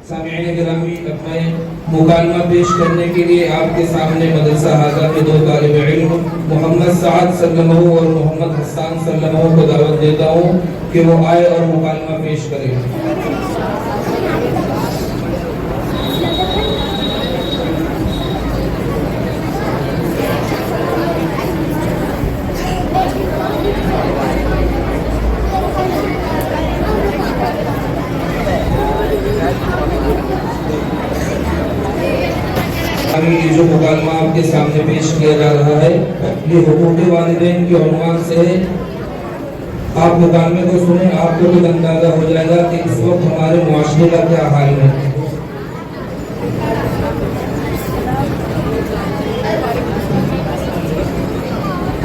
سامعین گرامی، اپنے مکالمہ پیش کرنے کے لیے آپ کے سامنے مدرسہ حاضہ کے دو طالب علم محمد سعد سلمہ اور محمد حسان سلمہ کو دعوت دیتا ہوں کہ وہ آئے اور مکالمہ پیش کریں۔ یہ جو مکالمہ آپ کے سامنے پیش کیا جا رہا ہے یہ حقوق والدین کے عنوان سے ہے۔ آپ مکالمے کو سنیں، آپ کو بھی اندازہ ہو جائے گا کہ اس وقت ہمارے معاشرے کا کیا حال ہے۔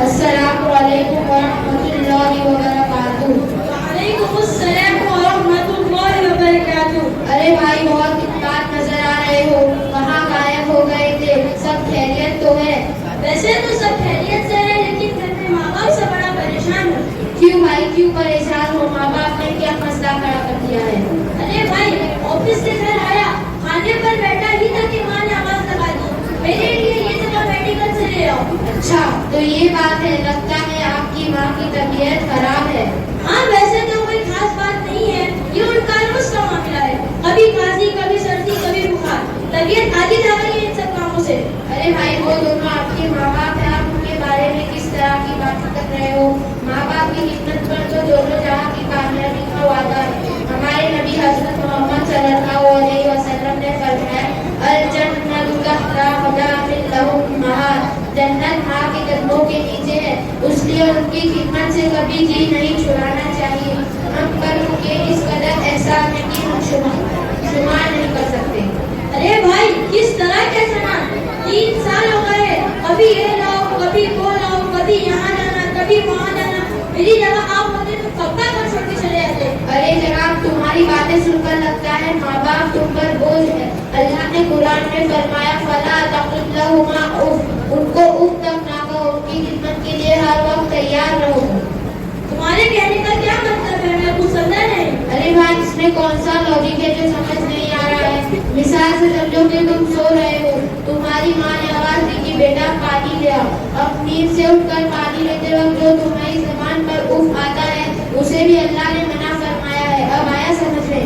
السلام علیکم ورحمۃ اللہ وبرکاتہ۔ وعلیکم السلام ورحمۃ اللہ وبرکاتہ۔ ارے بھائی، بہت بات نظر آ رہے ہو، کہاں غائب ہو گئے تھے؟ سب خیریت تو ہے؟ ویسے تو سب خیریت سے ہے، لیکن گھر میں ماں باپ سے بڑا پریشان ہوں۔ کیوں بھائی، کیوں پریشان ہو؟ ماں باپ نے کیا مسئلہ کھڑا کر دیا ہے؟ ارے بھائی، آفس سے گھر آیا، کھانے پر بیٹھا ہی تھا کہ ماں نے آواز لگا دی، میرے لیے یہ جگہ میڈیکل سے لے آؤ۔ اچھا تو یہ بات ہے، لگتا ہے آپ کی ماں کی طبیعت خراب ہے۔ ہاں، ویسے تو کوئی خاص بات نہیں ہے، یہ ان کا روز کا معاملہ ہے، کبھی کھانسی، کبھی سردی، کبھی بخار، طبیعت عادی ہو گئی ہے ان سب کاموں سے۔ ارے بھائی، وہ دونوں آپ کے ماں باپ ہیں، آپ ان کے بارے میں کس طرح کی بات کر رہے ہو؟ ماں باپ کی خدمت پر تو دونوں جہاں کی کامیابی کا وعدہ ہے۔ ہمارے نبی حضرت محمد صلی اللہ علیہ وسلم نے فرمایا، الجنت جنت ماں کے قدموں کے نیچے ہے، اس لیے ان کی خدمت سے کبھی جی نہیں چھڑانا چاہیے۔ ہم پر ان کے اس قدر احسان ہے کہ ہم شمار نہیں کر سکتے۔ ارے بھائی، کس طرح کے سامان؟ 3 سال ہو گئے، کبھی یہ لاؤ، کبھی وہ لاؤ، کبھی یہاں جانا، کبھی وہاں جانا۔ میری جگہ آپ ہوتے تو کب تک گھر چھوڑ کے چلے جاتے۔ ارے جناب، تمہاری باتیں سن کر لگتا ہے ماں باپ تم پر بوجھ ہے۔ اللہ نے قرآن میں فرمایا، فلا تقل لہما اف، ان کو اف تک نہ کہو، ان کی خدمت کے لیے ہر وقت تیار رہو۔ تمہارے کہنے کا کیا مطلب ہے؟ میں کچھ سمجھا نہیں۔ ارے بھائی، اس میں کون سا لاجک ہے جو سمجھ نہیں آ رہا ہے؟ مثال سے سمجھو کہ تم سو رہے ہو، تمہاری ماں نے آواز دی کہ بیٹا پانی لے آؤ۔ اب نیند سے اٹھ کر پانی لیتے وقت جو تمہاری زبان پر اف آتا ہے اسے بھی اللہ نے منع فرمایا ہے۔ اب آیا سمجھ میں؟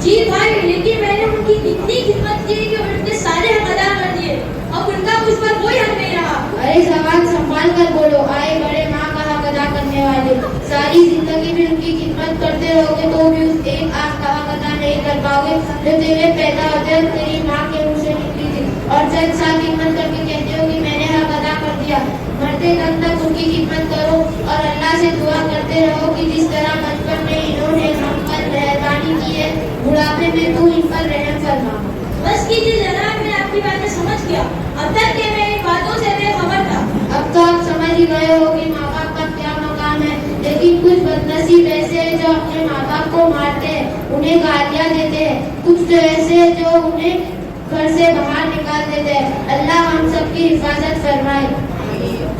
جی بھائی، لیکن میں نے ان کی اتنی خدمت کی کہ ان کے سارے حق ادا کر دیے، اب ان کا مجھ پر کوئی حق نہیں رہا۔ ارے زبان سنبھال کر بولو، آئے بڑے ماں کا حق ادا کرنے والے، ساری زندگی میں ان کی خدمت کرتے رہو گے تو بھی اس ایک آنکھ کا حق ادا نہیں کر پاؤ گے جو تیرے پیدا ہوتے تیری ماں کے منہ سے نکلی تھی، اور چند سال خدمت کر کے کہتے ہو کہ میں نے حق ادا کر دیا۔ مرتے دم تک ان کی خدمت کرو اور اللہ سے دعا کرتے رہو کہ جس طرح بچپن میں انہوں نے ہم پر مہربانی کی ہے، بڑھاپے میں تو ان پر رحم فرما۔ بس کیجیے جناب، میں آپ کی باتیں سمجھ گیا، اب تک کہ میں ان باتوں سے بے خبر تھا۔ اب تو آپ سمجھ ہی گئے ہو کہ ماں باپ کا کیا مقام ہے، لیکن کچھ بدنصیب ایسے ہیں جو اپنے ماں باپ کو مارتے ہیں، انہیں گالیاں دیتے ہیں، کچھ تو ایسے ہیں جو انہیں گھر سے باہر نکال دیتے ہیں۔ اللہ ہم سب کی حفاظت فرمائے۔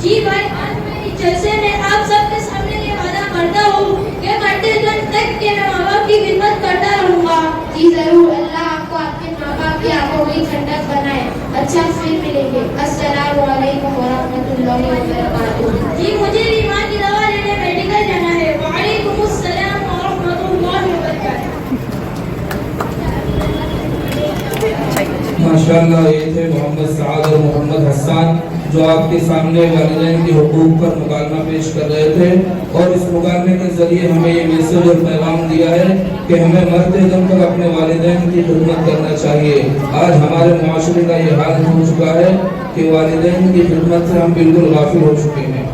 جی بھائی، آج میں اس جلسے میں آپ سب کے سامنے یہ وعدہ کرتا ہوں کہ مرتے دم تک کہ میں ماں باپ کی خدمت کرتا رہوں گا۔ جی ضرور، اللہ آپ کو آپ کے ماں باپ کی آنکھوں کی ٹھنڈک بنائے۔ اچھا، پھر ملیں گے۔ السلام علیکم ورحمۃ اللہ وبرکاتہ۔ جی، مجھے بھی ماں کی دوا لینے میڈیکل جانا ہے۔ وعلیکم السلام ورحمۃ اللہ وبرکاتہ۔ ماشاءاللہ، یہ تھے محمد سعد اور محمد حسان جو آپ کے سامنے والدین کے حقوق پر مکالمہ پیش کر رہے تھے، اور اس مکالمے کے ذریعے ہمیں یہ میسج اور پیغام دیا ہے کہ ہمیں مرتے دم تک اپنے والدین کی خدمت کرنا چاہیے۔ آج ہمارے معاشرے کا یہ حال ہو چکا ہے کہ والدین کی خدمت سے ہم بالکل غافل ہو چکے ہیں۔